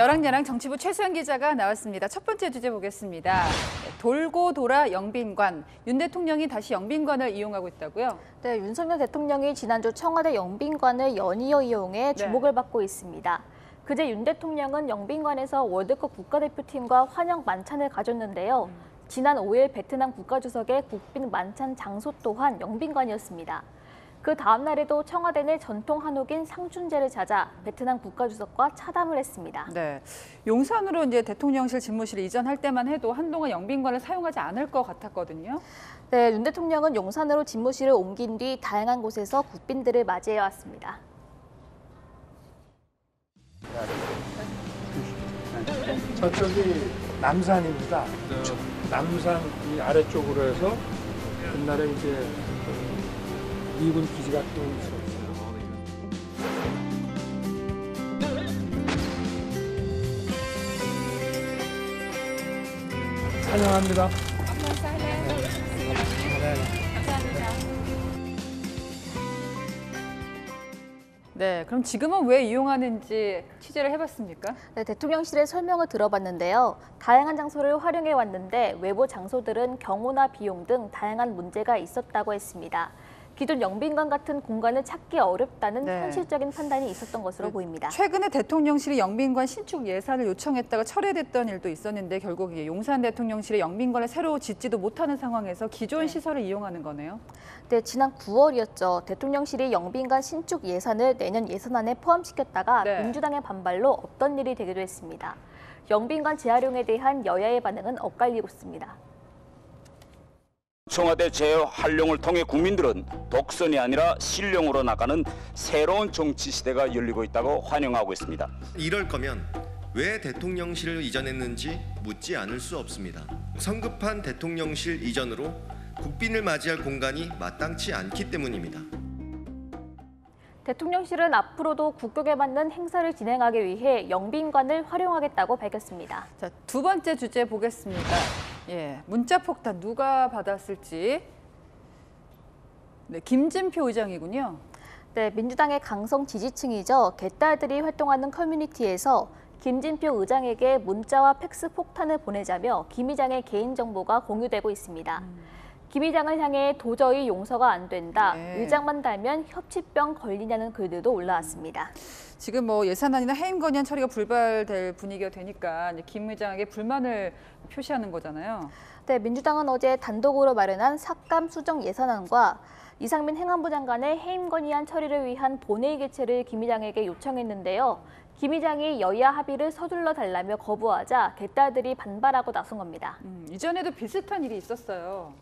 여랑야랑 정치부 최수영 기자가 나왔습니다. 첫 번째 주제 보겠습니다. 돌고 돌아 영빈관. 윤 대통령이 다시 영빈관을 이용하고 있다고요? 네, 윤석열 대통령이 지난주 청와대 영빈관을 연이어 이용해 주목을 받고 있습니다. 그제 윤 대통령은 영빈관에서 월드컵 국가대표팀과 환영 만찬을 가졌는데요. 지난 5일 베트남 국가주석의 국빈 만찬 장소 또한 영빈관이었습니다. 그 다음 날에도 청와대 내 전통 한옥인 상춘제를 찾아 베트남 국가주석과 차담을 했습니다. 네, 용산으로 이제 대통령실 집무실을 이전할 때만 해도 한동안 영빈관을 사용하지 않을 것 같았거든요. 네, 윤 대통령은 용산으로 집무실을 옮긴 뒤 다양한 곳에서 국빈들을 맞이해 왔습니다. 저쪽이 남산입니다. 남산 이 아래쪽으로 해서 옛날에 이제 미군 기지가 또 있었어요. 환영합니다. 네, 그럼 지금은 왜 이용하는지 취재를 해봤습니까? 네, 대통령실의 설명을 들어봤는데요. 다양한 장소를 활용해 왔는데 외부 장소들은 경호나 비용 등 다양한 문제가 있었다고 했습니다. 기존 영빈관 같은 공간을 찾기 어렵다는 현실적인 판단이 있었던 것으로 보입니다. 최근에 대통령실이 영빈관 신축 예산을 요청했다가 철회됐던 일도 있었는데 결국 용산 대통령실의 영빈관을 새로 짓지도 못하는 상황에서 기존 시설을 이용하는 거네요. 네, 지난 9월이었죠. 대통령실이 영빈관 신축 예산을 내년 예산안에 포함시켰다가 민주당의 반발로 없던 일이 되기도 했습니다. 영빈관 재활용에 대한 여야의 반응은 엇갈리고 있습니다. 청와대 재활용을 통해 국민들은 독선이 아니라 실용으로 나가는 새로운 정치 시대가 열리고 있다고 환영하고 있습니다. 이럴 거면 왜 대통령실을 이전했는지 묻지 않을 수 없습니다. 성급한 대통령실 이전으로 국빈을 맞이할 공간이 마땅치 않기 때문입니다. 대통령실은 앞으로도 국격에 맞는 행사를 진행하기 위해 영빈관을 활용하겠다고 밝혔습니다. 자, 두 번째 주제 보겠습니다. 문자 폭탄 누가 받았을지. 네, 김진표 의장이군요. 네, 민주당의 강성 지지층이죠. 개딸들이 활동하는 커뮤니티에서 김진표 의장에게 문자와 팩스 폭탄을 보내자며 김 의장의 개인정보가 공유되고 있습니다. 김 의장을 향해 도저히 용서가 안 된다. 의장만 달면 협치병 걸리냐는 글들도 올라왔습니다. 지금 뭐 예산안이나 해임 건의안 처리가 불발될 분위기가 되니까 김 의장에게 불만을 표시하는 거잖아요. 네, 민주당은 어제 단독으로 마련한 삭감 수정 예산안과 이상민 행안부 장관의 해임 건의안 처리를 위한 본회의 개최를 김 의장에게 요청했는데요. 김 의장이 여야 합의를 서둘러 달라며 거부하자 개딸들이 반발하고 나선 겁니다. 이전에도 비슷한 일이 있었어요.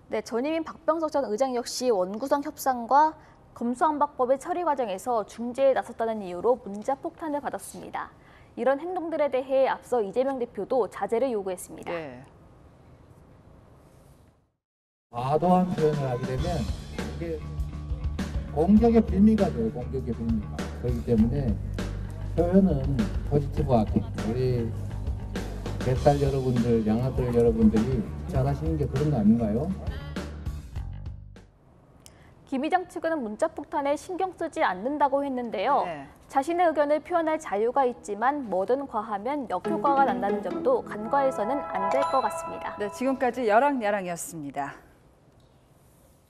네, 전임인 박병석 전 의장 역시 원구성 협상과 검수안박법의 처리 과정에서 중재에 나섰다는 이유로 문자 폭탄을 받았습니다. 이런 행동들에 대해 앞서 이재명 대표도 자제를 요구했습니다. 과도한 표현을 하게 되면 이게 공격의 빌미가 돼요. 공격의 빌미가. 그렇기 때문에 표현은 포지티브하게 우리 개딸 여러분들, 양아들 여러분들이 잘하시는 게 그런 거 아닌가요? 김 의장 측은 문자 폭탄에 신경 쓰지 않는다고 했는데요. 자신의 의견을 표현할 자유가 있지만 뭐든 과하면 역효과가 난다는 점도 간과해서는 안 될 것 같습니다. 네, 지금까지 여랑야랑이었습니다.